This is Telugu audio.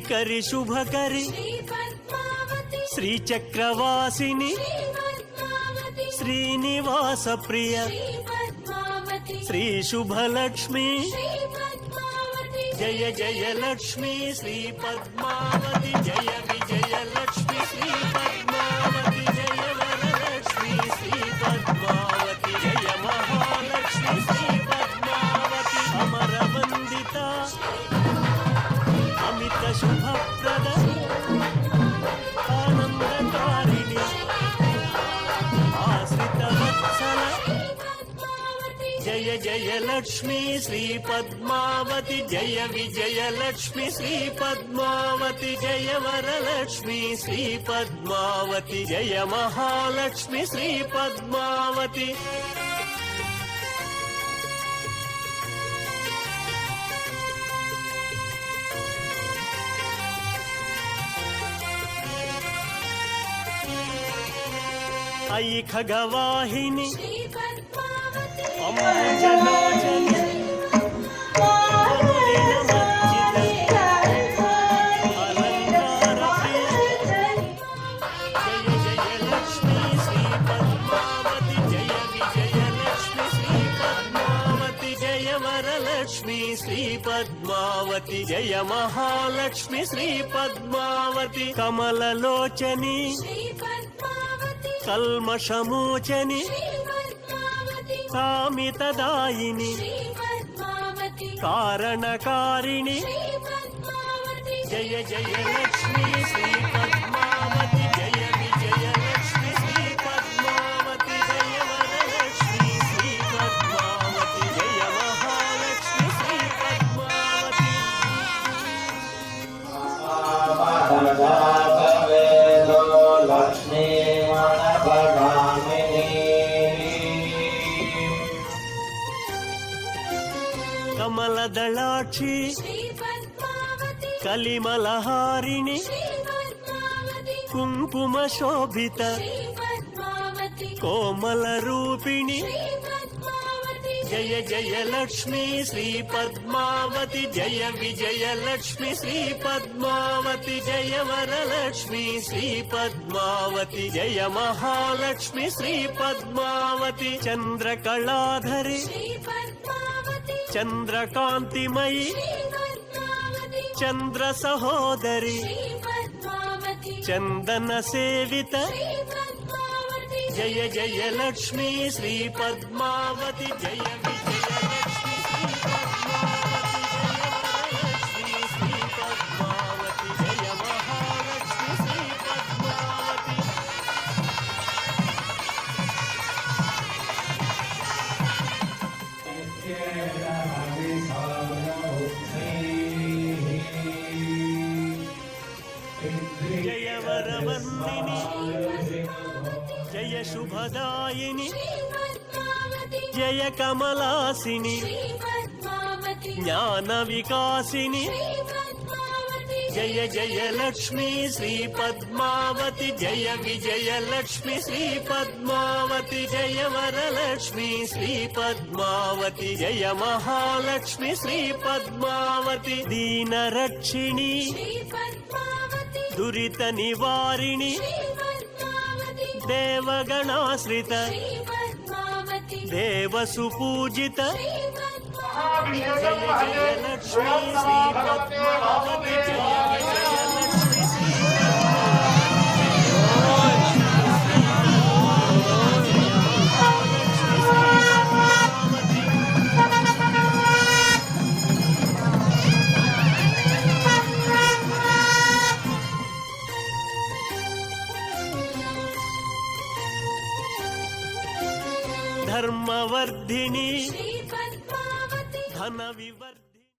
శ్రీకరి శుభకరి శ్రీచక్రవాసిని శ్రీనివాస ప్రియ శ్రీ శుభలక్ష్మి జయ జయ లక్ష్మి శ్రీ పద్మావతి జయ విజయ లక్ష్మి శ్రీ పద్మావతి జయ వరలక్ష్మి శ్రీ పద్మావతి జయ మహాలక్ష్మి శ్రీ పద్మావతి అమర వందిత అమిత శుభప్రద ఆనందకారిణి ఆశ్రిత వత్సల జయ జయ లక్ష్మి శ్రీ పద్మావతి జయ విజయ లక్ష్మి శ్రీ పద్మావతి జయ వరలక్ష్మి శ్రీ పద్మావతి జయ మహాలక్ష్మి శ్రీ పద్మావతి అయి ఖగవాహిని అమ్ముజలోచని అలంకార జయ జయ లక్ష్మి శ్రీ పద్మావతి జయ విజయ లక్ష్మి శ్రీ పద్మావతి జయ వరలక్ష్మి శ్రీ పద్మావతి జయ మహాలక్ష్మి శ్రీ పద్మావతి కమలలోచని కల్మషమోచని కామితదాయిని కారణకారిణి జయ జయ లక్ష్మి శ్రీ పద్మావతి జయ విజయ లక్ష్మి శ్రీ పద్మావతి జయ వరలక్ష్మి శ్రీ పద్మావతి జయ మహాలక్ష్మి శ్రీ పద్మావతి లక్ష్మీ కమలదళాక్షి కలిమలహారిణి కుంకుమ శోభిత కోమల రూపిణి జయ జయ లక్ష్మి శ్రీ పద్మావతి జయ విజయ లక్ష్మి శ్రీ పద్మావతి జయ వరలక్ష్మి శ్రీ పద్మావతి జయ మహాలక్ష్మి శ్రీ పద్మావతి చంద్రకళాధరి చంద్రకాంతిమయి చంద్ర సహోదరి చందన సేవిత జయ జయ లక్ష్మి శ్రీ పద్మావతి జయ విజయ లక్ష్మి శ్రీ పద్మావతి జయ వరలక్ష్మి శ్రీ పద్మావతి జయ మహాలక్ష్మి శ్రీ పద్మావతి జయ వరవందిని జయ శుభదాయిని జయ కమలాసిని జ్ఞాన వికాసిని జయ జయ లక్ష్మి శ్రీ పద్మావతి జయ విజయ లక్ష్మి శ్రీ పద్మావతి జయ వరలక్ష్మి శ్రీ పద్మావతి జయ మహాలక్ష్మి శ్రీ పద్మావతి దీనరక్షిణి దురిత నివారిణి దేవగణాశ్రిత దేవసుపూజిత జయ జయ లక్ష్మీ శ్రీ పద్మావతి జయ విజయ లక్ష్మీ శ్రీ ధర్మవర్ధిని ధన వివర్ధిని